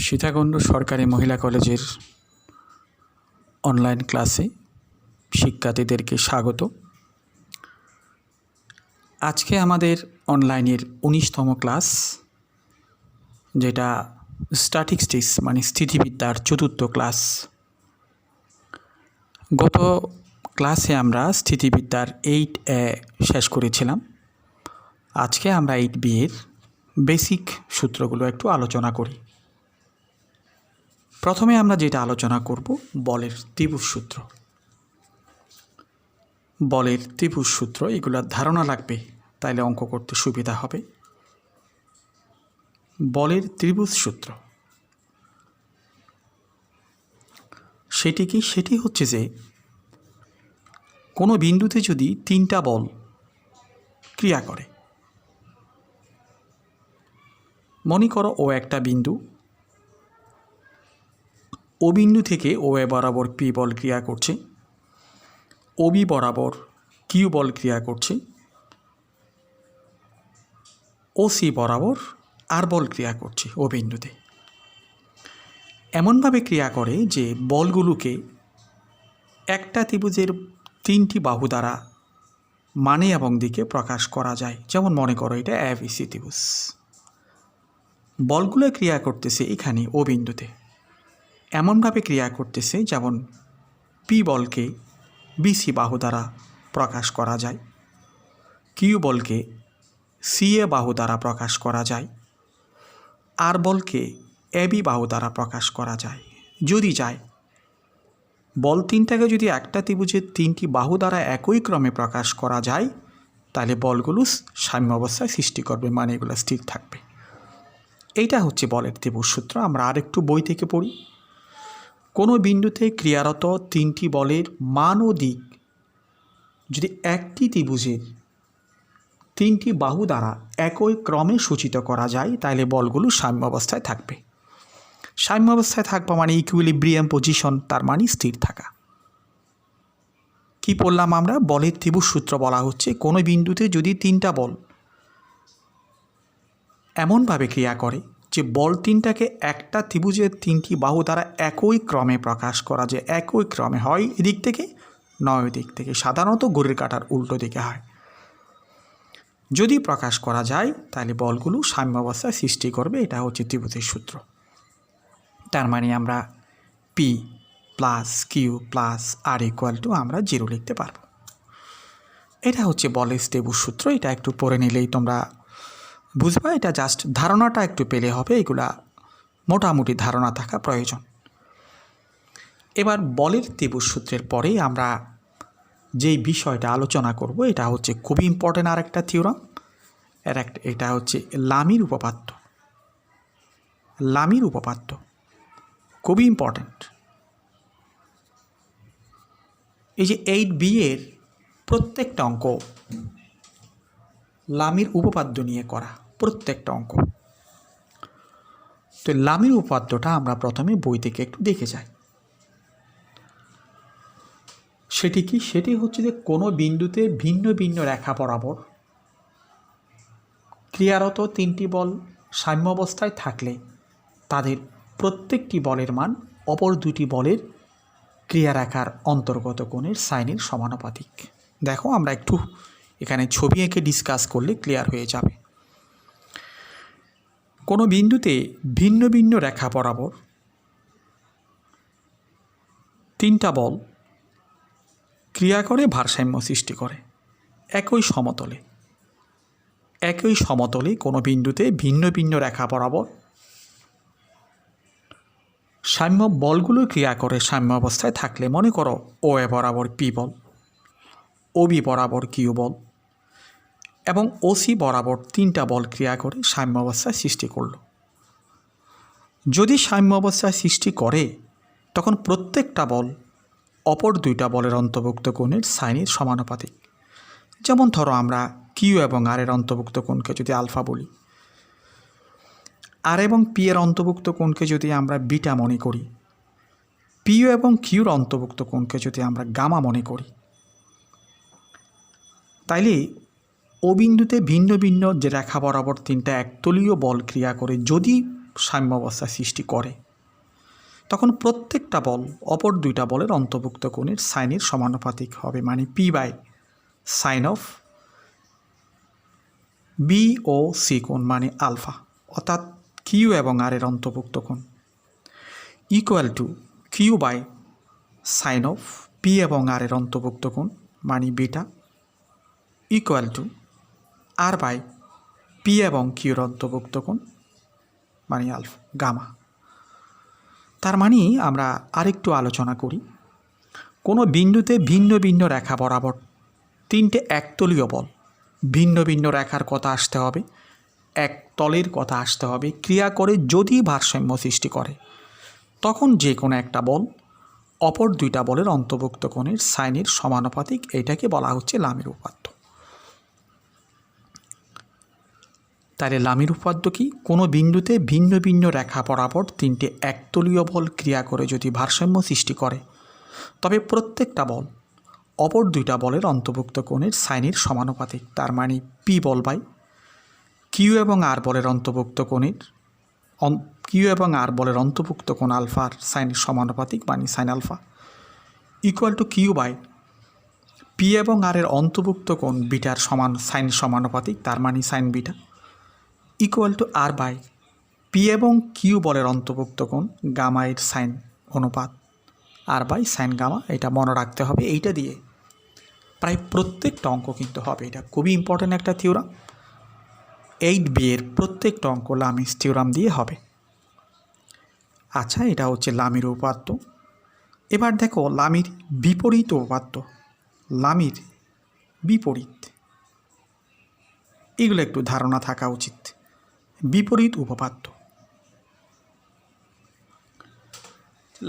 সীতাকুণ্ড সরকারি মহিলা কলেজের অনলাইন ক্লাসে শিক্ষার্থীদেরকে স্বাগত। আজকে আমাদের অনলাইনের 19তম ক্লাস, যেটা স্ট্যাটিস্টিক্স মানে স্থিতিবিদ্যার 4র্থ ক্লাস। গত ক্লাসে আমরা স্থিতিবিদ্যার 8A শেষ করেছিলাম। আজকে আমরা 8B এর বেসিক সূত্রগুলো একটু আলোচনা করি। প্রথমে আমরা যেটা আলোচনা করব বলের ত্রিভুজ সূত্র। বলের ত্রিভুজ সূত্র এগুলোর ধারণা লাগবে, তাইলে অঙ্ক করতে সুবিধা হবে। বলের ত্রিভুজ সূত্র সেটি কি? সেটি হচ্ছে যে কোনো বিন্দুতে যদি 3টা বল ক্রিয়া করে, মনে করো ও একটা বিন্দু, ও বিন্দু থেকে ও এ বরাবর পি বল ক্রিয়া করছে, ও বি বরাবর কিউ বল ক্রিয়া করছে, ও সি বরাবর আর বল ক্রিয়া করছে ও বিন্দুতে। এমনভাবে ক্রিয়া করে যে বলগুলোকে একটা ত্রিভুজের 3টি বাহু দ্বারা মানে এবং দিকে প্রকাশ করা যায়। যেমন মনে করো এটা এবিসি ত্রিভুজ, বলগুলো ক্রিয়া করতেছে এখানে ও বিন্দুতে, এমনভাবে ক্রিয়া করতেছে যেমন পি বলকে বিসি বাহু দ্বারা প্রকাশ করা যায়, কিউ বলকে সিএ বাহু দ্বারা প্রকাশ করা যায়, আর বলকে এবি বাহু দ্বারা প্রকাশ করা যায়। যদি যায় বল 3টাকে যদি একটা ত্রিভুজের 3টি বাহু দ্বারা একই ক্রমে প্রকাশ করা যায়, তাহলে বলগুলো সাম্য অবস্থায় সৃষ্টি করবে, মানে এগুলো স্থির থাকবে। এইটা হচ্ছে বলের ত্রিভুজ সূত্র। আমরা আরেকটু বই থেকে পড়ি। কোনো বিন্দুতে ক্রিয়ারত 3টি বলের মান ও দিক যদি একটি ত্রিভুজের 3টি বাহু দ্বারা একই ক্রমে সূচিত করা যায়, তাহলে বলগুলো সাম্য অবস্থায় থাকবে। সাম্য অবস্থায় থাকবে মানে ইকুইলিব্রিয়াম পজিশন, তার মানে স্থির থাকা। কি পড়লাম আমরা? বলের ত্রিভুজ সূত্র বলা হচ্ছে কোনো বিন্দুতে যদি 3টা বল এমনভাবে ক্রিয়া করে যে বল 3টাকে একটা ত্রিভুজের 3টি বাহু দ্বারা একই ক্রমে প্রকাশ করা যায়। একই ক্রমে হয় এদিক থেকে, নয় দিক থেকে, সাধারণত ঘড়ির কাঁটার উল্টো দিকে হয়। যদি প্রকাশ করা যায় তাহলে বলগুলো সাম্য অবস্থায় সৃষ্টি করবে। এটা হচ্ছে ত্রিভুজের সূত্র। তার মানে আমরা P plus Q plus R equal to আমরা 0 লিখতে পারবো। এটা হচ্ছে বলের ত্রিভুজ সূত্র। এটা একটু পড়ে নিলেই তোমরা বুঝবা। এটা জাস্ট ধারণাটা একটু পেলে হবে, এগুলা মোটামুটি ধারণা থাকা প্রয়োজন। এবার বলের ত্রিভুজ সূত্রের পরে আমরা যেই বিষয়টা আলোচনা করব এটা হচ্ছে খুবই ইম্পর্টেন্ট আর একটা থিওরাম। এটা হচ্ছে লামির উপপাদ্য। লামির উপপাদ্য খুবই ইম্পর্টেন্ট। এই যে 8B এর প্রত্যেকটা অঙ্ক লামির উপপাদ্য নিয়ে করা, প্রত্যেকটা অঙ্ক। তো লামির উপপাদ্যটা আমরা প্রথমে বই থেকে একটু দেখে যাই। সেটি কি? সেটি হচ্ছে যে কোনো বিন্দুতে ভিন্ন ভিন্ন রেখা বরাবর ক্রিয়ারত 3টি বল সাম্য অবস্থায় থাকলে তাদের প্রত্যেকটি বলের মান অপর 2টি বলের ক্রিয়ারেখার অন্তর্গত কোণের সাইনের সমানুপাতিক। দেখো আমরা একটু এখানে ছবি এঁকে ডিসকাস করলে ক্লিয়ার হয়ে যাবে। কোনো বিন্দুতে ভিন্ন ভিন্ন রেখা বরাবর 3টা বল ক্রিয়া করে ভারসাম্য সৃষ্টি করে একই সমতলে। একই সমতলে কোনো বিন্দুতে ভিন্ন ভিন্ন রেখা বরাবর সাম্য বলগুলো ক্রিয়া করে সাম্য অবস্থায় থাকলে, মনে করো ও এ বরাবর পি বল, ও বি বরাবর কিউ বল এবং ও সি বরাবর 3টা বল ক্রিয়া করে সাম্য অবস্থায় সৃষ্টি করলো। যদি সাম্য অবস্থায় সৃষ্টি করে তখন প্রত্যেকটা বল অপর 2টা বলের অন্তর্ভুক্ত কোণের সাইনের সমানুপাতিক। যেমন ধরো আমরা কিউ এবং আর এর অন্তর্ভুক্ত কোণকে যদি আলফা বলি, আর এবং পি এর অন্তর্ভুক্ত কোণকে যদি আমরা বিটা মনে করি, পিউ এবং কিউর অন্তর্ভুক্ত কোণকে যদি আমরা গামা মনে করি, তাইলে ও বিন্দুতে ভিন্ন ভিন্ন যে রেখা বরাবর 3টা একতলীয় বল ক্রিয়া করে যদি সাম্যাবস্থা সৃষ্টি করে, তখন প্রত্যেকটা বল অপর দুইটা বলের অন্তর্ভুক্ত কোণের সাইনের সমানুপাতিক হবে, মানে P by sine of B O C কোণ মানে আলফা, অর্থাৎ কিউ এবং আর এর অন্তর্ভুক্ত কোণ equal to Q by sine of P এবং আর এর অন্তর্ভুক্ত কোণ মানে beta equal to R by P এবং কিউর অন্তর্ভুক্ত কোণ মানে আলফা গামা। তার মানে আমরা আরেকটু আলোচনা করি। কোনো বিন্দুতে ভিন্ন ভিন্ন রেখা বরাবর তিনটে একতলীয় বল, ভিন্ন ভিন্ন রেখার কথা আসতে হবে, এক তলের কথা আসতে হবে, ক্রিয়া করে যদি ভারসাম্য সৃষ্টি করে, তখন যে কোনো একটা বল অপর দুইটা বলের অন্তর্ভুক্ত কোণের সাইনের সমানুপাতিক, এটাকে বলা হচ্ছে লামির উপপাদ্য। তাহলে লামির উপপাদ্য কি? কোনো বিন্দুতে ভিন্ন ভিন্ন রেখা বরাবর তিনটে একতলীয় বল ক্রিয়া করে যদি ভারসাম্য সৃষ্টি করে, তবে প্রত্যেকটা বল অপর দুইটা বলের অন্তর্ভুক্ত কোণের সাইনের সমানুপাতিক। তার মানে পি বল বাই কিউ এবং আর বলের অন্তর্ভুক্ত কোণের কিউ এবং আর বলের অন্তর্ভুক্ত কোণ আলফার সাইনের সমানুপাতিক মানে sine alpha equal to Q by P এবং আর এর অন্তর্ভুক্ত কোণ বিটার সমান সাইন সমানুপাতিক, তার মানে sine beta equal to R by P এবং কিউ বলের অন্তর্ভুক্ত কোণ গামা এর সাইন অনুপাত আর বাই সাইন গামা। এটা মনে রাখতে হবে। এইটা দিয়ে প্রায় প্রত্যেকটা অঙ্ক কিন্তু হবে। এটা খুবই ইম্পর্ট্যান্ট একটা থিওরাম। 8B এর প্রত্যেকটা অঙ্ক লামিস থিওরাম দিয়ে হবে। আচ্ছা, এটা হচ্ছে লামির উপপাদ্য। এবার দেখো লামির বিপরীত উপপাদ্য, লামির বিপরীত, এগুলো একটু ধারণা থাকা উচিত। বিপরীত উপপাদ্য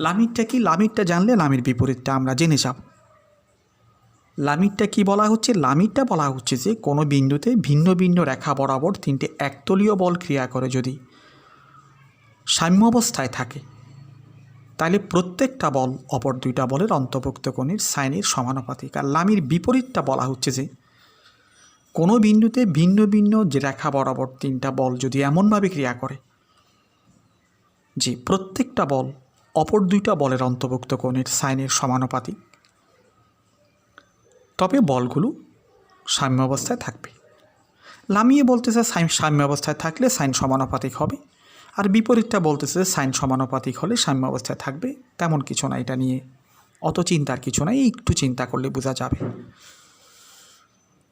লামিরটা কি? লামিরটা জানলে লামির বিপরীতটা আমরা জেনে যাব। লামিরটা কি বলা হচ্ছে? লামিরটা বলা হচ্ছে যে কোনো বিন্দুতে ভিন্ন ভিন্ন রেখা বরাবর তিনটে একতলীয় বল ক্রিয়া করে যদি সাম্য অবস্থায় থাকে, তাহলে প্রত্যেকটা বল অপর দুইটা বলের অন্তর্ভুক্ত কোণের সাইনের সমানুপাতিক। আর লামির বিপরীতটা বলা হচ্ছে যে কোনো বিন্দুতে ভিন্ন ভিন্ন যে রেখা বরাবর তিনটা বল যদি এমনভাবে ক্রিয়া করে যে প্রত্যেকটা বল অপর দুইটা বলের অন্তর্ভুক্ত কোণের সাইনের সমানুপাতিক, তবে বলগুলো সাম্য অবস্থায় থাকবে। লামিয়ে বলতেছে সাম্য অবস্থায় থাকলে সাইন সমানুপাতিক হবে, আর বিপরীতটা বলতেছে সাইন সমানুপাতিক হলে সাম্য অবস্থায় থাকবে। তেমন কিছু না, এটা নিয়ে অত চিন্তার কিছু নাই, একটু চিন্তা করলে বোঝা যাবে।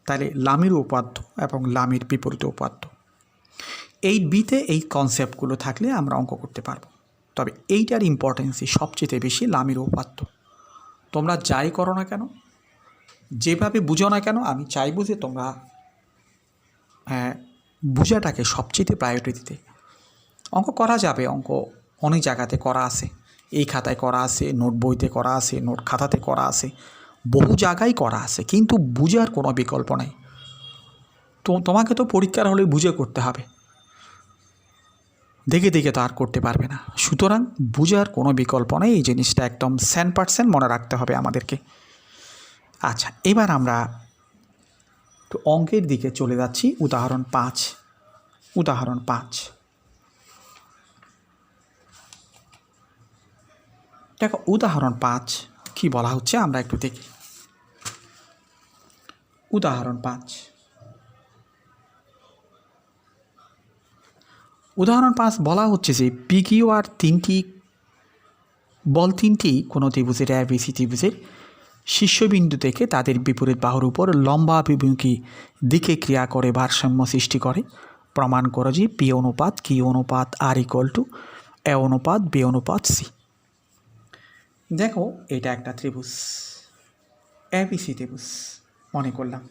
তাহলে লামির উপপাদ্য এবং লামির বিপরীত উপপাদ্য, 8Bতে এই কনসেপ্টগুলো থাকলে আমরা অঙ্ক করতে পারবো। তবে এইটার ইম্পর্টেন্সই সবচেয়ে বেশি লামির উপপাদ্য। তোমরা যাই করো না কেন, যেভাবে বুঝো না কেন, আমি চাইবো যে তোমরা বুঝাটাকে সবচেয়ে প্রায়োরিটি দিতে। অঙ্ক করা যাবে, অঙ্ক অনেক জায়গাতে করা আছে, এই খাতায় করা আছে, নোট বইতে করা আছে, নোট খাতাতে করা আছে, বহু জায়গায় করা আছে, কিন্তু বুঝার কোনো বিকল্প নেই। তোমাকে তো পরীক্ষার হলে বুঝে করতে হবে, দেখে দেখে তো আর করতে পারবে না। সুতরাং বুঝার কোনো বিকল্প নেই, এই জিনিসটা একদম 100% মনে রাখতে হবে আমাদেরকে। আচ্ছা, এবার আমরা তো অঙ্কের দিকে চলে যাচ্ছি। উদাহরণ 5। উদাহরণ 5 দেখো, উদাহরণ 5 কি বলা হচ্ছে আমরা একটু দেখি। উদাহরণ 5 বলা হচ্ছে যে PQR তিনটি কোনো ত্রিভুজের ABC ত্রিভুজের শীর্ষবিন্দু থেকে তাদের বিপরীত বাহুর উপর লম্বা অভিমুখী দিকে ক্রিয়া করে ভারসাম্য সৃষ্টি করে। প্রমাণ করো যে P অনুপাত Q অনুপাত R ইকুয়াল টু A অনুপাত B অনুপাত C। দেখো, এটা একটা ত্রিভুজ, ABC ত্রিভুজ মনে করলাম।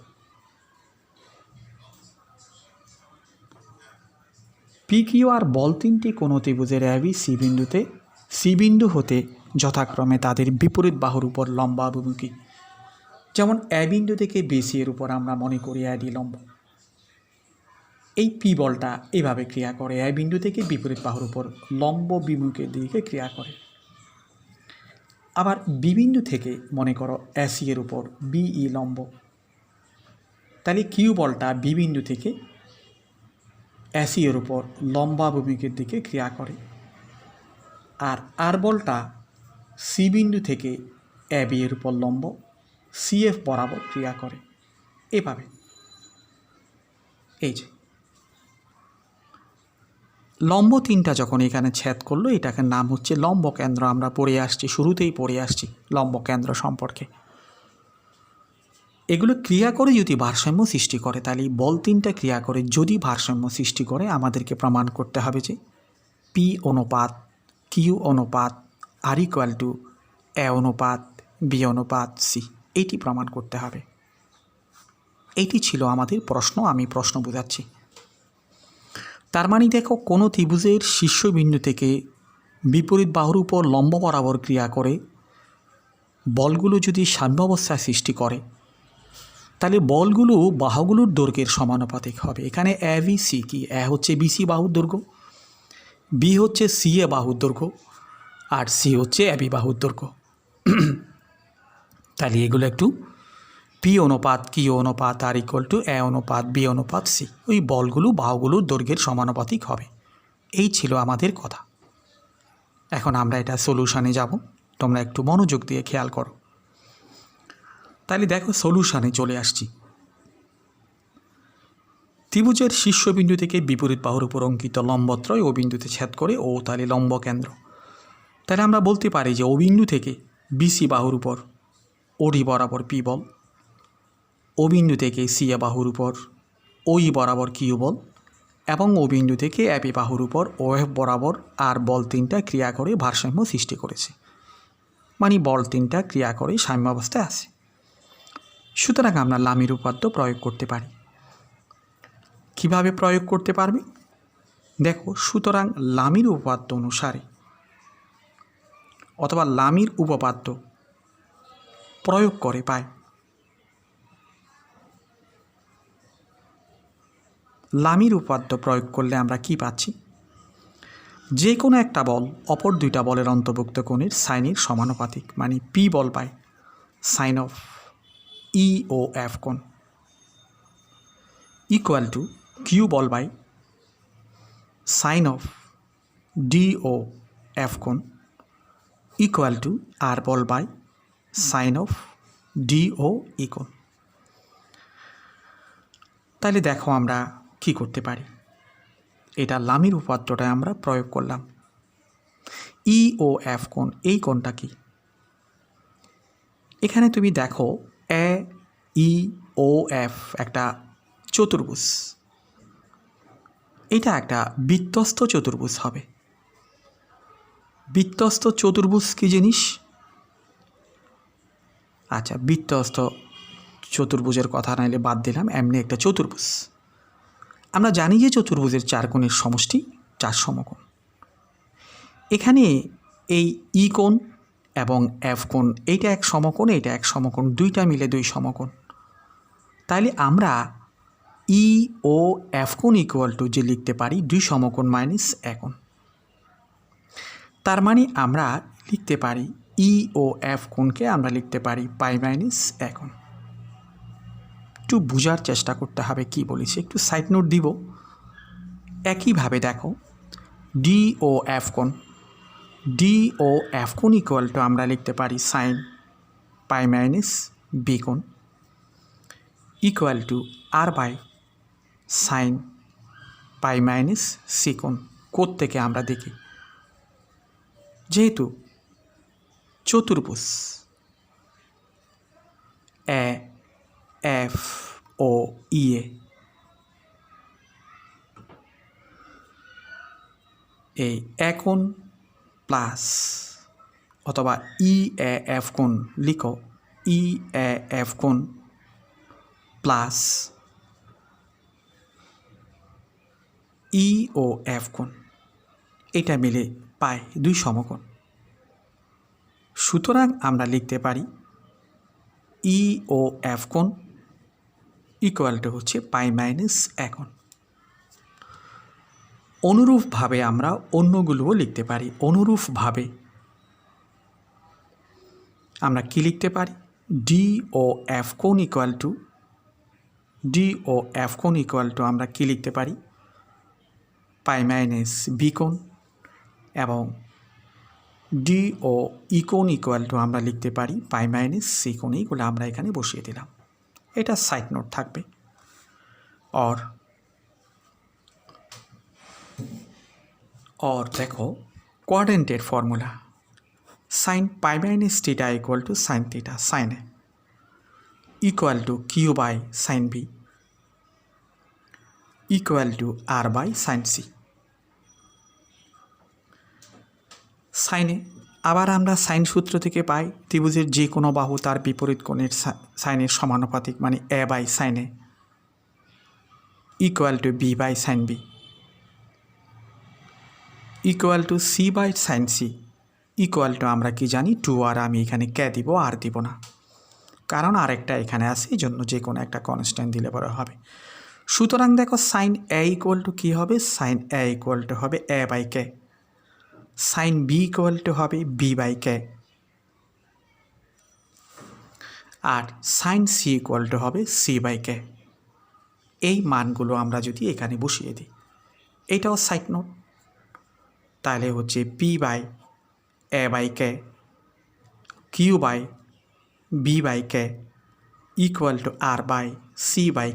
PQR বল তিনটি কোনো ত্রিভুজের ABC বিন্দুতে C বিন্দু হতে যথাক্রমে তাদের বিপরীত বাহুর উপর লম্বা অভিমুখী। যেমন A বিন্দু থেকে BC এর উপর আমরা মনে করি AD লম্ব। এই P বলটা এভাবে ক্রিয়া করে, A বিন্দু থেকে বিপরীত বাহুর উপর লম্ব বিমুখের দিকে ক্রিয়া করে। আবার B বিন্দু থেকে মনে করো AC এর উপর BE লম্ব। তাহলে Q বলটা B বিন্দু থেকে এসি এর উপর লম্বা অভিমুখের দিকে ক্রিয়া করে, আর আর বলটা সি বিন্দু থেকে এ বি এর উপর লম্ব সিএফ বরাবর ক্রিয়া করে। এভাবে এই যে লম্ব তিনটা যখন এখানে ছেদ করলো, এটাকে নাম হচ্ছে লম্ব কেন্দ্র। আমরা পড়ে আসছি, শুরুতেই পড়ে আসছি লম্ব কেন্দ্র সম্পর্কে। এগুলো ক্রিয়া করে যদি ভারসাম্য সৃষ্টি করে, তাহলে বল তিনটা ক্রিয়া করে যদি ভারসাম্য সৃষ্টি করে, আমাদেরকে প্রমাণ করতে হবে যে পি অনুপাত কিউ অনুপাত আর ইকুয়াল টু এ অনুপাত বি অনুপাত সি, এইটি প্রমাণ করতে হবে। এইটি ছিল আমাদের প্রশ্ন। আমি প্রশ্ন বোঝাচ্ছি। তার মানে দেখো, কোনো ত্রিভুজের শীর্ষবিন্দু থেকে বিপরীত বাহুর উপর লম্ব বরাবর ক্রিয়া করে বলগুলো যদি সাম্যাবস্থা সৃষ্টি করে, তাহলে বলগুলো বাহুগুলোর দৈর্ঘ্যের সমানুপাতিক হবে। এখানে এ বি সি কি, এ হচ্ছে বিসি বাহুর দৈর্ঘ্য, বি হচ্ছে সি এ বাহুর দৈর্ঘ্য, আর সি হচ্ছে এ বি বাহুর দৈর্ঘ্য। তাহলে এগুলো একটু পি অনুপাত কিউ অনুপাত আর ইকুয়াল টু এ অনুপাত বি অনুপাত সি, ওই বলগুলো বাহুগুলোর দৈর্ঘ্যের সমানুপাতিক হবে। এই ছিল আমাদের কথা। এখন আমরা এটা সলিউশানে যাব, তোমরা একটু মনোযোগ দিয়ে খেয়াল করো। তাহলে দেখো, সলিউশানে চলে আসছি। ত্রিভুজের শীর্ষবিন্দু থেকে বিপরীত বাহুর উপর অঙ্কিত লম্বত্রয় ও বিন্দুতে ছেদ করে ও তাহলে লম্ব কেন্দ্র। তাহলে আমরা বলতে পারি যে ও বিন্দু থেকে বিসি বাহুর উপর ওডি বরাবর পি বল, ও বিন্দু থেকে সি এ বাহুর উপর ওই বরাবর কিউ বল, এবং ও বিন্দু থেকে এবি বাহুর উপর ও এফ বরাবর আর বল তিনটা ক্রিয়া করে ভারসাম্য সৃষ্টি করেছে। মানে বল তিনটা ক্রিয়া করে সাম্যাবস্থায় আছে। সুতরাং আমরা লামির উপপাদ্য প্রয়োগ করতে পারি। কিভাবে প্রয়োগ করতে পারবে দেখো, সুতরাং লামির উপপাদ্য অনুসারে অথবা লামির উপপাদ্য প্রয়োগ করে পায়, লামির উপপাদ্য প্রয়োগ করলে আমরা কি পাচ্ছি, যে কোনো একটা বল অপর দুইটা বলের অন্তর্ভুক্ত কোণের সাইনের সমানুপাতিক। মানে পি বল পায় sine of E O F কোণ ইকুয়াল টু কিউ বল by sine of D O F কোণ ইকুয়াল টু আর বল by sine of D O E কোণ। তাহলে দেখো আমরা কি করতে পারি, এটা লামির উপপাদ্যটা আমরা প্রয়োগ করলাম। ই ও এফ কোণ, এই কোণটা কি, এখানে তুমি দেখো এ ই ও এফ একটা চতুর্ভুজ, এটা একটা বৃত্তস্থ চতুর্ভুজ হবে। বৃত্তস্থ চতুর্ভুজ কি জিনিস? আচ্ছা, বৃত্তস্থ চতুর্ভুজের কথা নাইলে বাদ দিলাম, এমনি একটা চতুর্ভুজ। আমরা জানি যে চতুর্ভুজের চার কোণের সমষ্টি চার সমকোণ। এখানে এই ই কোণ এবং এফ কোণ, এইটা এক সমকোণ, এইটা এক সমকোণ, দুইটা মিলে দুই সমকোণ। তাইলে আমরা ই ও এফ কোণ ইকুয়াল টু যে লিখতে পারি দুই সমকোণ মাইনাস এ কোণ। তার মানে আমরা লিখতে পারি ই ও এফ কোণকে আমরা লিখতে পারি পাই মাইনাস এ কোণ। একটু বোঝার চেষ্টা করতে হবে কি বলেছি, একটু সাইড নোট দিব। একইভাবে দেখো ডি ও এফ কোণ, ডি ও এফ কোণ ইকুয়াল টু আমরা লিখতে পারি সাইন পাই মাইনাস বি কোণ equal to R by sine pi minus C কোণ। কোণ থেকে আমরা দেখি, যেহেতু চতুর্ভুজ এ এফ ও ই এ, এই এ কোণ প্লাস অথবা ই এ এফ কোণ লিখো, ই এ এফ কোণ প্লাস ই ও এফ কোণ, এটা মিলে পায় দুই সমকোণ। সুতরাং আমরা লিখতে পারি ই ও এফ কোণ ইকুয়াল টু হচ্ছে পাই মাইনাস এ কোণ। অনুরূপভাবে আমরা অন্যগুলোও লিখতে পারি। অনুরূপভাবে আমরা কি লিখতে পারি, ডি ও এফ কোণ equal to, D O F কোণ ইকুয়াল টু আমরা কি লিখতে পারি, পাই মাইনাস বি কোণ এবং ডি ও ই কোণ ইকুয়াল টু আমরা লিখতে পারি পাই মাইনাস সি কোণ। এইগুলো আমরা এখানে বসিয়ে দিলাম। এটা সাইড নোট থাকবে। और देखो কোয়াড্রেন্টের formula sine pi minus theta equal to sine theta sine A equal to Q by sine B equal to R by sine C. সাইনে আবার আমরা সাইন সূত্র থেকে পাই ত্রিভুজের যে কোনো বাহু তার বিপরীত কোণের সাইনের সমানুপাতিক, মানে A by sine A equal to B by sine B equal to C by sine C equal to আমরা কি জানি 2 আর আমি এখানে কে দিব, আর দিব না, কারণ আরেকটা এখানে আছে, এই জন্য যে কোনো একটা কনস্ট্যান্ট দিলে পরে হবে। সুতরাং দেখো সাইন এ ইকুয়াল টু কী হবে, সাইন এ ইকুয়াল টু হবে A by K, sine B equal to হবে বি বাই কে, আর সাইন সি ইকুয়াল টু হবে সি বাই কে। এই মানগুলো আমরা যদি এখানে বসিয়ে দিই, এইটাও সাইড নোট, তাহলে হচ্ছে P by A by K Q by B by K equal to R by C by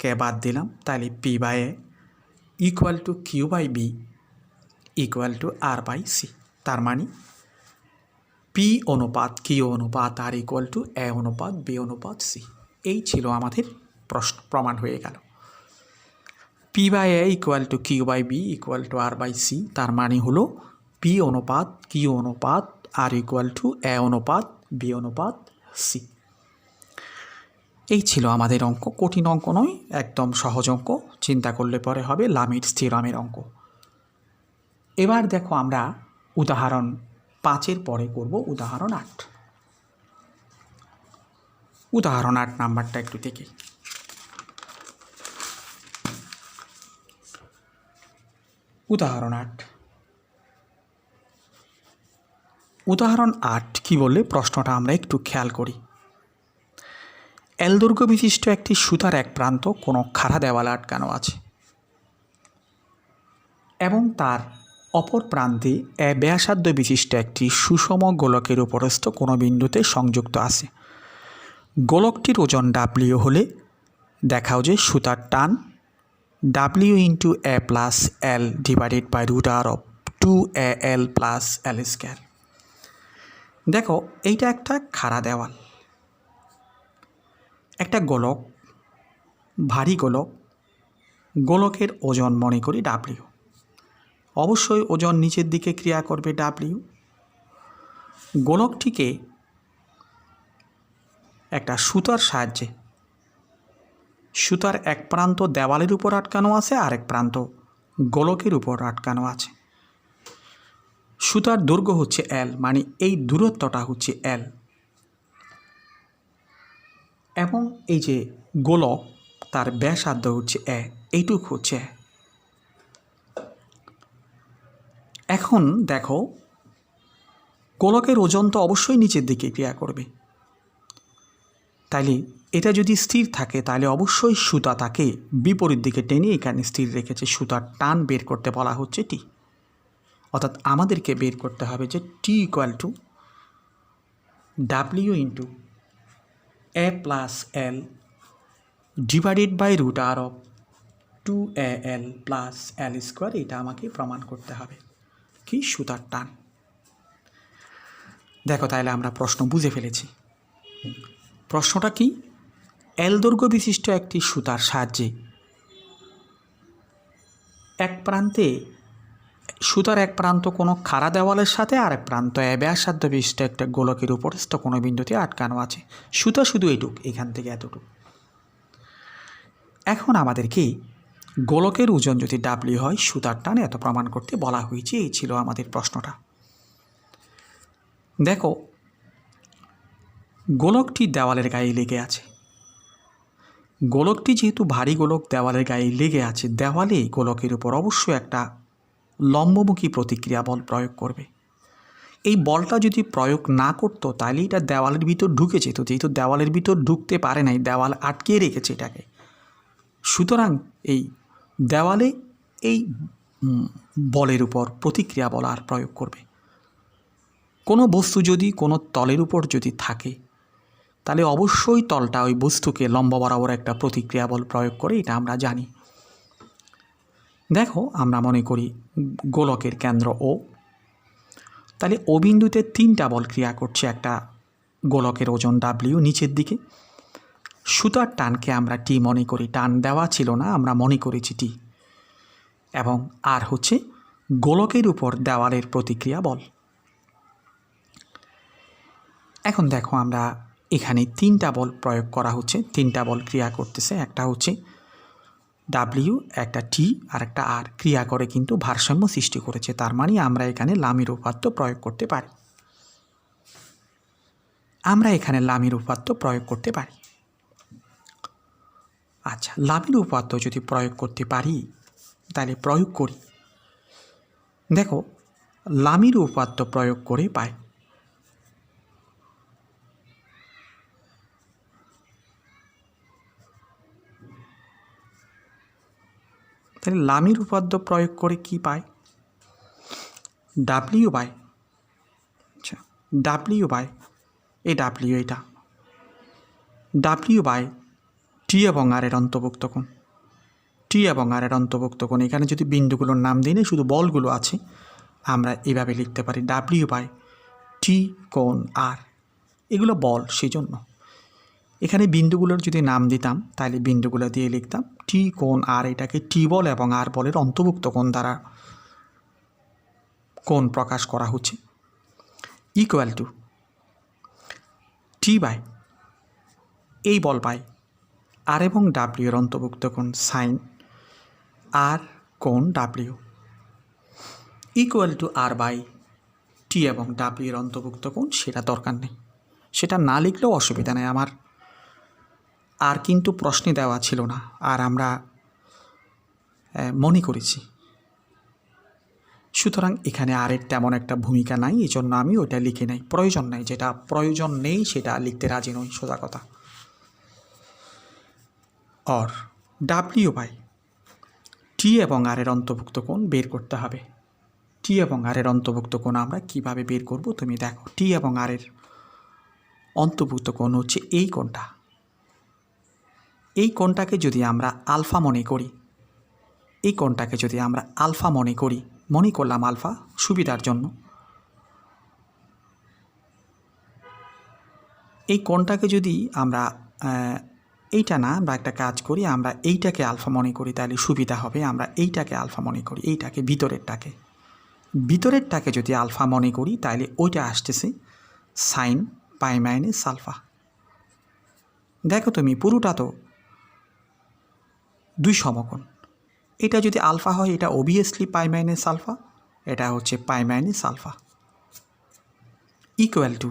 K বাদ দিলাম, তাহলে P by A equal to Q by B equal to R by C. তার মানে P অনুপাত Q অনুপাত আর equal two এ অনুপাত B অনুপাত C. এই ছিল আমাদের প্রমাণ হয়ে গেল। P by A equal to Q by B equal to R by C, তার মানে হলো পি অনুপাত কিউ অনুপাত আর ইকুয়াল টু এ অনুপাত বি অনুপাত সি। এই ছিল আমাদের অঙ্ক। কঠিন অঙ্ক নয়, একদম সহজ অঙ্ক, চিন্তা করলে পরে হবে লামিটস থিওরামের অঙ্ক। এবার দেখো আমরা উদাহরণ 5-এর পরে করব উদাহরণ 8। উদাহরণ 8 নাম্বারটা একটু দেখি। উদাহরণ 8 কি বললে প্রশ্নটা আমরা একটু খেয়াল করি। এল দৈর্ঘ্য বিশিষ্ট একটি সুতার এক প্রান্ত কোনো খাড়া দেওয়ালে আটকানো আছে এবং তার অপর প্রান্তে ব্যাসার্ধ বিশিষ্ট একটি সুষম গোলকের উপরস্থ কোনো বিন্দুতে সংযুক্ত আছে। গোলকটির ওজন ডাব্লিউ হলে দেখাও যে সুতার টান W into A plus L divided by √r of 2al plus L square. দেখো এইটা একটা খাড়া দেওয়াল, একটা গোলক, ভারী গোলক, গোলকের ওজন মনে করি ডাব্লিউ। অবশ্যই ওজন নিচের দিকে ক্রিয়া করবে ডাব্লিউ। গোলকটিকে একটা সুতার সাহায্যে, সুতার এক প্রান্ত দেওয়ালের উপর আটকানো আছে, আরেক প্রান্ত গোলকের উপর আটকানো আছে। সুতার দৈর্ঘ্য হচ্ছে এল, মানে এই দূরত্বটা হচ্ছে এল, এবং এই যে গোলক তার ব্যাসার্ধ হচ্ছে এ, এইটুক হচ্ছে এ। এখন দেখো গোলকের ওজন তো অবশ্যই নিচের দিকে ক্রিয়া করবে, তাইলে এটা যদি স্থির থাকে তাহলে অবশ্যই সুতা তাকে বিপরীত দিকে টেনে এখানে স্থির রেখেছে। সুতার টান বের করতে বলা হচ্ছে টি, অর্থাৎ আমাদেরকে বের করতে হবে যে T equal to W into A plus L divided by √r of 2al plus L square. এটা আমাকে প্রমাণ করতে হবে কি, সুতার টান। দেখো তাহলে আমরা প্রশ্ন বুঝে ফেলেছি। প্রশ্নটা কি, এল দৈর্ঘ্য বিশিষ্ট একটি সুতার সাহায্যে এক প্রান্তে, সুতার এক প্রান্ত কোনো খাড়া দেওয়ালের সাথে আর এক প্রান্ত ব্যাসার্ধ বিশিষ্ট একটা গোলকের উপরস্থ কোনো বিন্দুতে আটকানো আছে। সুতা শুধু এইটুক, এখান থেকে এতটুকু। এখন আমাদেরকে গোলকের ওজন যদি ডাব্লিউ হয়, সুতার টান এত প্রমাণ করতে বলা হয়েছে। এই ছিল আমাদের প্রশ্নটা। দেখো গোলকটি দেওয়ালের গায়ে লেগে আছে। গোলকটি যেহেতু ভারী গোলক দেওয়ালের গায়ে লেগে আছে, দেওয়ালে গোলকের উপর অবশ্যই একটা লম্বমুখী প্রতিক্রিয়া বল প্রয়োগ করবে। এই বলটা যদি প্রয়োগ না করতো তাহলে এটা দেওয়ালের ভিতর ঢুকে যেত, যেহেতু দেওয়ালের ভিতর ঢুকতে পারে নাই, দেওয়াল আটকে রেখেছে এটাকে। সুতরাং এই দেওয়ালে এই বলের উপর প্রতিক্রিয়া বল আর প্রয়োগ করবে। কোনো বস্তু যদি কোনো তলের উপর যদি থাকে তাহলে অবশ্যই তলটা ওই বস্তুকে লম্ব বরাবর একটা প্রতিক্রিয়া বল প্রয়োগ করে, এটা আমরা জানি। দেখো আমরা মনে করি গোলকের কেন্দ্র ও, তাহলে ও বিন্দুতে 3টা বল ক্রিয়া করছে। একটা গোলকের ওজন ডাব্লিউ নিচের দিকে, সুতার টানকে আমরা টি মনে করি, টান দেওয়া ছিল না, আমরা মনে করেছি টি, এবং আর হচ্ছে গোলকের উপর দেওয়ালের প্রতিক্রিয়া বল। এখন দেখো আমরা এখানে 3টা বল প্রয়োগ করা হচ্ছে, 3টা বল ক্রিয়া করতেছে। একটা হচ্ছে ডাব্লিউ, একটা টি আর একটা আর, ক্রিয়া করে কিন্তু ভারসাম্য সৃষ্টি করেছে। তার মানে আমরা এখানে লামির উপপাদ্য প্রয়োগ করতে পারি। আচ্ছা, লামির উপপাদ্য যদি প্রয়োগ করতে পারি তাহলে প্রয়োগ করি। দেখো লামির উপপাদ্য প্রয়োগ করে পাই, তাহলে লামির উপপাদ্য প্রয়োগ করে কি পাই? ডাব্লিউ বাই, আচ্ছা ডাব্লিউ বাই, এই ডাব্লিউ, এটা ডাব্লিউ বাই টি এবং আর এর অন্তর্ভুক্ত কোণ, টি এবং আর এর অন্তর্ভুক্ত কোণ। এখানে যদি বিন্দুগুলোর নাম দিই না, শুধু বলগুলো আছে, আমরা এভাবে লিখতে পারি ডাব্লিউ বাই টি কোণ আর, এগুলো বল, সেই জন্য এখানে বিন্দুগুলোর যদি নাম দিতাম তাহলে বিন্দুগুলো দিয়ে লিখতাম টি কোণ আর, এটাকে টি বল এবং আর বলের অন্তর্ভুক্ত কোণ দ্বারা কোণ প্রকাশ করা হচ্ছে, ইকুয়াল টু টি বাই এই বল বাই আর এবং ডাব্লিউ এর অন্তর্ভুক্ত কোণ সাইন আর কোণ W, equal to R by T এবং ডাব্লিউ এর অন্তর্ভুক্ত কোণ। সেটা দরকার নেই, সেটা না লিখলেও অসুবিধা নেই আমার, আর কিন্তু প্রশ্নে দেওয়া ছিল না, আর আমরা মনে করেছি, সুতরাং এখানে আর এর তেমন একটা ভূমিকা নাই, এই জন্য আমি ওইটা লিখে নাই, প্রয়োজন নাই, যেটা প্রয়োজন নেই সেটা লিখতে রাজি নই, সোজা কথা। আর ডাব্লিউ বাই টি এবং আর এর অন্তর্ভুক্ত কোণ বের করতে হবে। টি এবং আর এর অন্তর্ভুক্ত কোণ আমরা কিভাবে বের করব তুমি দেখো। টি এবং আর এর অন্তর্ভুক্ত কোণ হচ্ছে এই কোণটা, এই কোণটাকে যদি আমরা আলফা মনে করি, এই কোণটাকে যদি আমরা আলফা মনে করি, মনে করলাম আলফা সুবিধার জন্য, এই কোণটাকে যদি আমরা এইটা না, আমরা একটা কাজ করি, আমরা এইটাকে আলফা মনে করি, তাহলে সুবিধা হবে। আমরা এইটাকে আলফা মনে করি, এইটাকে ভিতরেরটাকে যদি আলফা মনে করি তাহলে ওইটা আসতেছে সাইন পাই মাইনাস আলফা। দেখো তুমি পুরোটা তো 2 সমকোণ, এটা যদি আলফা হয় এটা অবভিয়াসলি পাই মাইনাস আলফা, এটা হচ্ছে pi minus alpha, equal to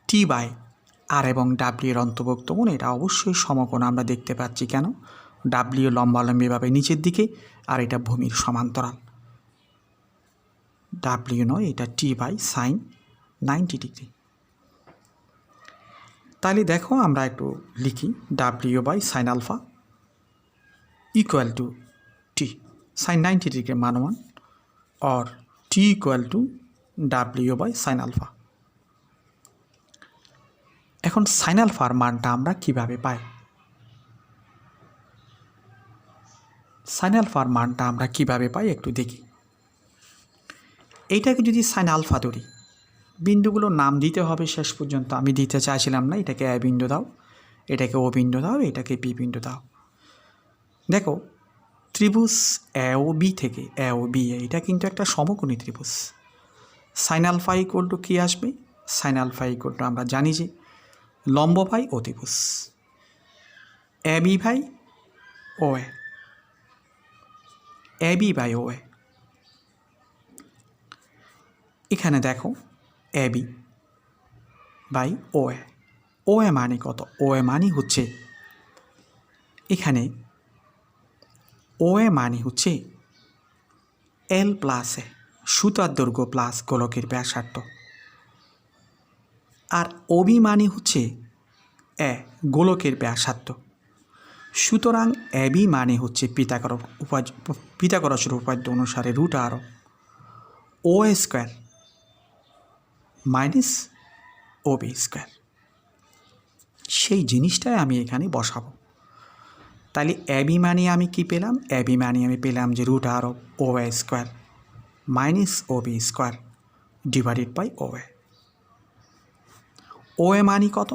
T by R এবং ডাব্লিউ এর অন্তর্ভুক্ত কোণ, এটা অবশ্যই সমকোণ আমরা দেখতে পাচ্ছি। কেন? ডাব্লিউ লম্বালম্বিভাবে নিচের দিকে আর এটা ভূমির সমান্তরাল, ডাব্লিউ নয়, এটা টি বাই সাইন 90 ডিগ্রি। তাহলে দেখো আমরা একটু লিখি W by sine alpha equal to T sine 90 degree মান 1 और T equal to W by sine alpha. এখন সাইন আলফার মানটা আমরা কিভাবে পাই? সাইন আলফার মানটা আমরা কিভাবে পাই একটু দেখি। এইটাকে যদি সাইন আলফা ধরি, বিন্দুগুলো নাম দিতে হবে শেষ পর্যন্ত, আমি দিতে চাইছিলাম না, এটাকে এ বিন্দু দাও, এটাকে ও বিন্দু দাও, এটাকে বি বিন্দু দাও। দেখো ত্রিভুজ এ ও বি থেকে, এ ও বি এটা কিন্তু একটা সমকোণী ত্রিভুজ। সাইন আলফা ইকুয়াল টু কী আসবে? সাইন আলফা ইকুয়াল টু আমরা জানি যে লম্ব বাই অতিভুজ, A B by O A B by O A. এখানে দেখো এ বি বাই ও এ মানে কত? ও এ মানে হচ্ছে এখানে ও এ মানে হচ্ছে এল প্লাস এ, সুতার দৈর্ঘ্য প্লাস গোলকের ব্যাসার্ধ, আর ও বি মানে হচ্ছে এ গোলকের ব্যাসার্ধ। সুতরাং এবি মানে হচ্ছে পিথাগোরাসের উপপাদ্য অনুসারে √r O square minus OB square. সেই জিনিসটাই আমি এখানে বসাবো। তাহলে এবি মানে আমি কি পেলাম? এবি মানে আমি পেলাম যে √r O square minus OB square divided by OA। OA মানে কত?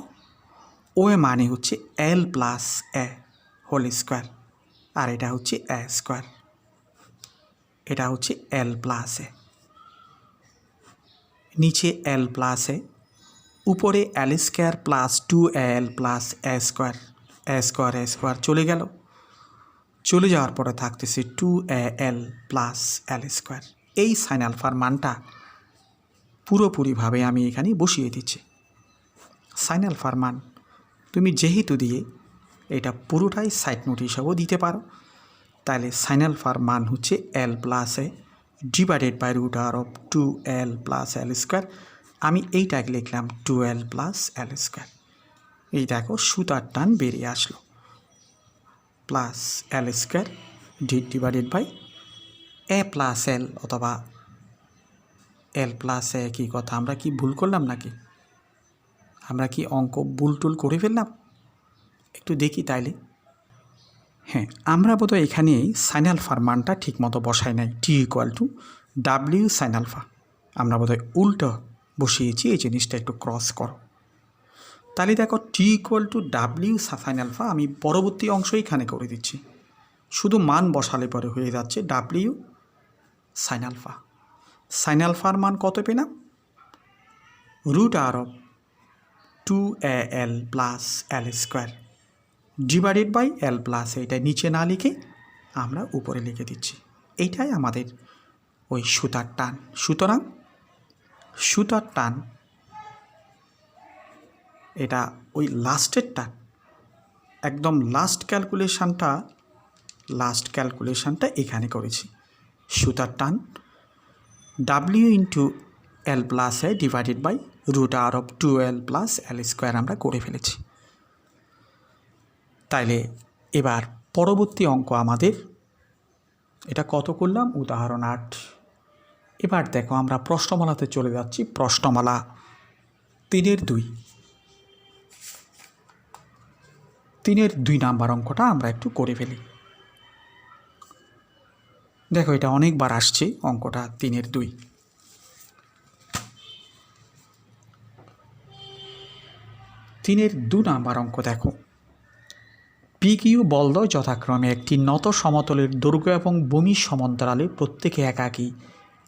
OA মানে হচ্ছে L plus A whole square, আর এটা হচ্ছে A স্কোয়ার, এটা হচ্ছে L প্লাস A। নিচে L প্লাস A, উপরে L square plus 2AL plus A square, A square A square চলে গেল, চলে যাওয়ার পরে থাকতেছে 2AL প্লাস L স্কোয়ার। এই সাইন আলফার মানটা পুরোপুরিভাবে আমি এখানে বসিয়ে দিচ্ছি। সাইন আলফার মান তুমি যেহেতু দিয়ে এটা পুরোটাই সাইড নোট হিসাবেও দিতে পারো। তাহলে সাইন আলফার মান হচ্ছে L plus A divided by √r 2L plus L square. আমি এইটাকে লিখলাম 2L প্লাস L স্কোয়ার। এই দেখো সুতার টান বেরিয়ে আসলো, plus L square divided by A plus L অথবা L প্লাস A। কী কথা, আমরা কি ভুল করলাম নাকি? আমরা কি অঙ্ক ভুল টুল করে ফেললাম? একটু দেখি তাইলে। হ্যাঁ, আমরা বোধহয় এখানে সাইন আলফার মানটা ঠিকমতো বসাই নাই। T = W সাইন আলফা আমরা বোধহয় উল্টো বসিয়েছি, এই জিনিসটা একটু ক্রস করো। তাহলে দেখো T = W সাইন আলফা আমি পরবর্তী অংশ এখানে করে দিচ্ছি, শুধু মান বসালে পরে হয়ে যাচ্ছে W সাইন আলফা। সাইন আলফার মান কত পেলাম? √r 2AL plus L square divided by L plus, এটা নিচে না লিখে আমরা উপরে লিখে দিচ্ছি। এইটাই আমাদের ওই সুতার টান। সুতরাং সুতার টান এটা ওই লাস্টের টান, একদম লাস্ট ক্যালকুলেশানটা এখানে করেছি। সুতার টান W × L plus A divided by √r 2L plus L square আমরা করে ফেলেছি। তাইলে এবার পরবর্তী অঙ্ক আমাদের এটা কত করলাম? উদাহরণ 8। এবার দেখো আমরা প্রশ্নমালাতে চলে যাচ্ছি। প্রশ্নমালা 3-2 নাম্বার অঙ্কটা আমরা একটু করে ফেলি। দেখো এটা অনেকবার আসছে অঙ্কটা 3-2। 3-2 নাম্বার অঙ্ক দেখো। PQ বলদ্বয় যথাক্রমে একটি নত সমতলের দৈর্ঘ্য এবং ভূমির সমান্তরালে প্রত্যেকে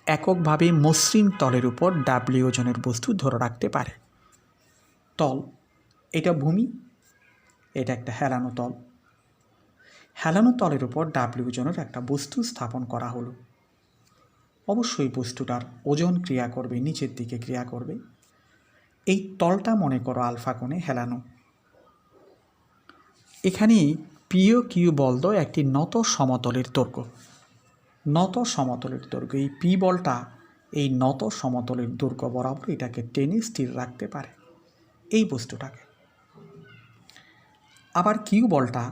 এককভাবে মসৃণ তলের উপর W ওজনের বস্তু ধরে রাখতে পারে। তল এটা ভূমি, এটা একটা হেলানো তল। হেলানো তলের উপর W ওজনের একটা বস্তু স্থাপন করা হলো। অবশ্যই বস্তুটার ওজন ক্রিয়া করবে, নিচের দিকে ক্রিয়া করবে। এই তলটা মনে করো আলফা কোণে হেলানো। এখানে PQ বলদ্বয় একটি নত সমতলের দৈর্ঘ্য। নত সমতলের দৈর্ঘ্য, এই P বলটা এই নত সমতলের দৈর্ঘ্য বরাবর এটাকে টেনে স্থির রাখতে পারে, এই বস্তুটাকে। আবার Q বলটা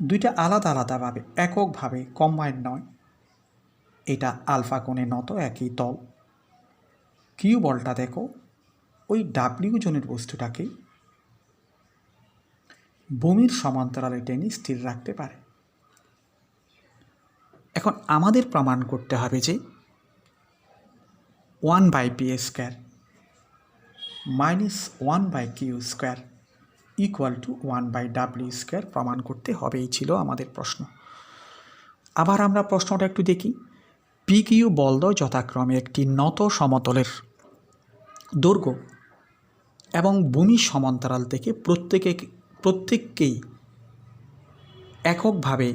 দুইটা আলাদা আলাদাভাবে এককভাবে কম্বাইন্ড নয়, এটা আলফা কোণে নত একই তল। Q বলটা দেখো ওই W ওজনের বস্তুটাকে ভূমির সমান্তরালে টেনে স্থির রাখতে পারে। এখন আমাদের প্রমাণ করতে হবে যে 1/p² মাইনাস 1/q² = 1/w² প্রমাণ করতে হবেই ছিল আমাদের প্রশ্ন। আবার আমরা প্রশ্নটা একটু দেখি। PQ বলদ্বয় যথাক্রমে একটি নত সমতলের দৈর্ঘ্য এবং ভূমির সমান্তরাল থেকে প্রত্যেককেই এককভাবে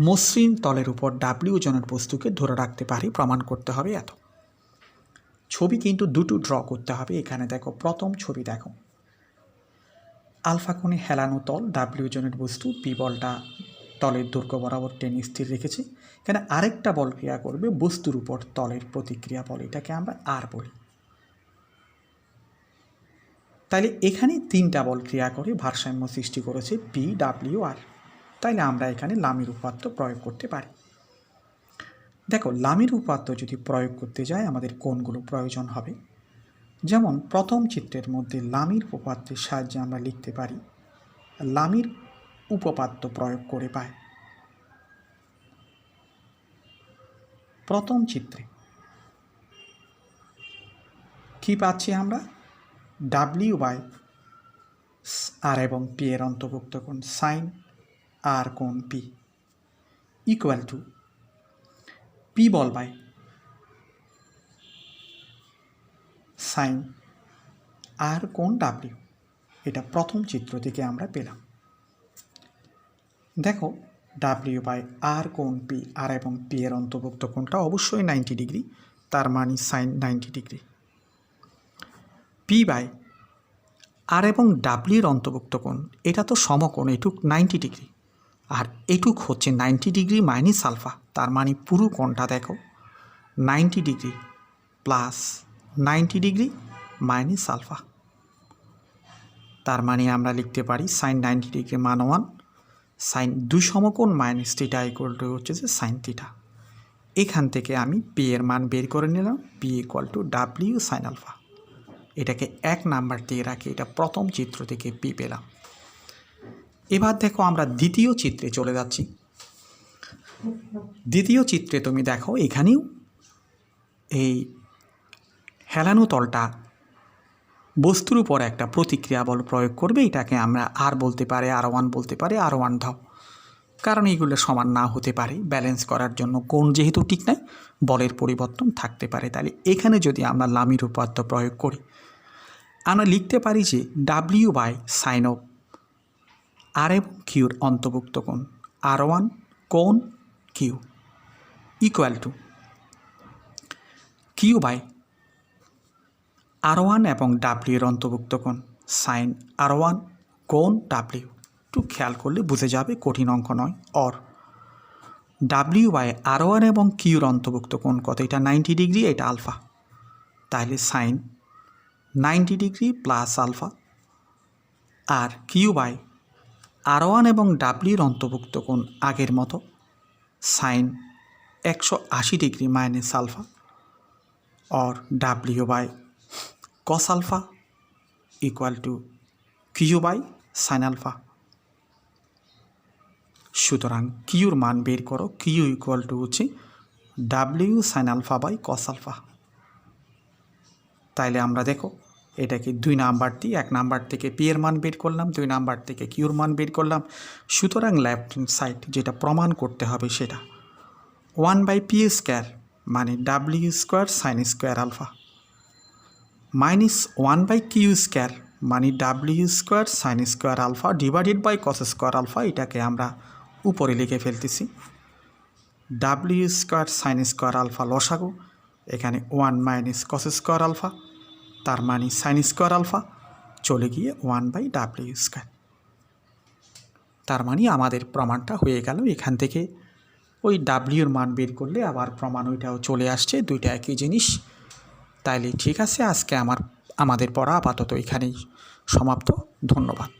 মসৃণ তলের উপর W ওজনের বস্তুকে ধরে রাখতে পারি, প্রমাণ করতে হবে এত। ছবি কিন্তু দুটো ড্র করতে হবে। এখানে দেখো প্রথম ছবি দেখো, আলফা কোণে হেলানো তল, W ওজনের বস্তু, P বলটা তলের দৈর্ঘ্য বরাবর টেনে স্থির রেখেছে। এখানে আরেকটা বল ক্রিয়া করবে বস্তুর উপর, তলের প্রতিক্রিয়া বল, এটাকে আমরা R বলি। তাইলে এখানে তিনটা বল ক্রিয়া করে ভারসাম্য সৃষ্টি করেছে পি ডাব্লিউ আর। তাইলে আমরা এখানে লামির উপপাদ্য প্রয়োগ করতে পারি। দেখো, লামির উপপাদ্য যদি প্রয়োগ করতে যাই আমাদের কোনগুলো প্রয়োজন হবে। যেমন প্রথম চিত্রের মধ্যে লামির উপপাদ্যের সাহায্যে আমরা লিখতে পারি লামির উপপাদ্য প্রয়োগ করে পাই। প্রথম চিত্রে কি পাচ্ছি আমরা? ডাব্লিউ বাই আর এবং পি এর অন্তর্ভুক্ত কোণ সাইন আর কোণ পি ইকুয়াল টু পি বল বাই সাইন আর কোণ ডাব্লিউ। এটা প্রথম চিত্র থেকে আমরা পেলাম। দেখো, ডাব্লিউ বাই আর কোণ পি, আর এবং পি এর অন্তর্ভুক্ত কোণটা অবশ্যই 90 ডিগ্রি, তার মানে sign 90 degree. P by R এবং ডাব্লিউর অন্তর্ভুক্ত কোণ এটা তো সমকোণ, এটুক 90 ডিগ্রি, আর এটুক হচ্ছে 90 ডিগ্রি মাইনাস আলফা, তার মানে পুরো কোণটা দেখো 90 degree plus 90 degree minus alpha. তার মানে আমরা লিখতে পারি সাইন 90 ডিগ্রি মান 1, সাইন 2 সমকোণ মাইনাস থিটা ইকুয়াল টু হচ্ছে যে সাইন থিটা। এখান থেকে আমি পি এর মান বের করে নিলাম, P equal to W sine alpha. এটাকে 1 নাম্বার দিয়ে রাখি, এটা প্রথম চিত্র থেকে পি পেলাম। এবার দেখো আমরা দ্বিতীয় চিত্রে চলে যাচ্ছি। দ্বিতীয় চিত্রে তুমি দেখো এখানেও এই হেলানো তলটা বস্তুর উপর একটা প্রতিক্রিয়া বল প্রয়োগ করবে। এটাকে আমরা আর বলতে পারে, R1 বলতে পারে, R1 দাও, কারণ এইগুলো সমান না হতে পারে। ব্যালেন্স করার জন্য কোণ যেহেতু ঠিক নাই, বলের পরিবর্তন থাকতে পারে। তাহলে এখানে যদি আমরা লামির উপপাদ্য প্রয়োগ করি, আমরা লিখতে পারি যে W by sine of R এবং কিউর অন্তর্ভুক্ত কোণ R1 কোণ Q equal to Q by R1 এবং ডাব্লিউ এর অন্তর্ভুক্ত কোণ সাইন R1 কোণ ডাব্লিউ। একটু খেয়াল করলে বুঝে যাবে, কঠিন অঙ্ক নয়। অর ডাব্লিউ বাই R1 এবং কিউর অন্তর্ভুক্ত কোণ কত? এটা 90 ডিগ্রি, এটা আলফা, তাহলে সাইন 90 ডিগ্রি প্লাস আলফা। আর কিউ বাই R1 এবং ডাব্লিউর অন্তর্ভুক্ত কোণ আগের মতো সাইন 180 ডিগ্রি মাইনাস আলফা। और W by cos alpha equal to Q by sine alpha. সুতরাং কিউর মান বের করো, কিউ ইকুয়াল টু হচ্ছে W sine alpha by cos alpha. তাইলে আমরা দেখো এটাকে 2 নাম্বার দিয়ে 1 নাম্বার থেকে পি এর মান বের করলাম, 2 নাম্বার থেকে কিউর মান বের করলাম। সুতরাং লেফট হ্যান্ড সাইড যেটা প্রমাণ করতে হবে সেটা 1 বাই পি স্কোয়ার মানে W square sine square alpha minus 1 by Q square মানে W square sine square alpha divided by cos square alpha. এটাকে আমরা উপরে লিখে ফেলতেছি W square sine square alpha লসাগু, এখানে 1 মাইনাস কস স্কোয়ার আলফা, তার মানে সাইন স্কোয়ার আলফা চলে গিয়ে 1 বাই ডাব্লিউ স্কোয়ার। তার মানে আমাদের প্রমাণটা হয়ে গেল। এখান থেকে ওই ডাব্লিউর মান বের করলে আবার প্রমাণ ওইটাও চলে আসছে, দুইটা একই জিনিস। তাইলে ঠিক আছে, আজকে আমাদের পড়া আপাতত এখানেই সমাপ্ত। ধন্যবাদ।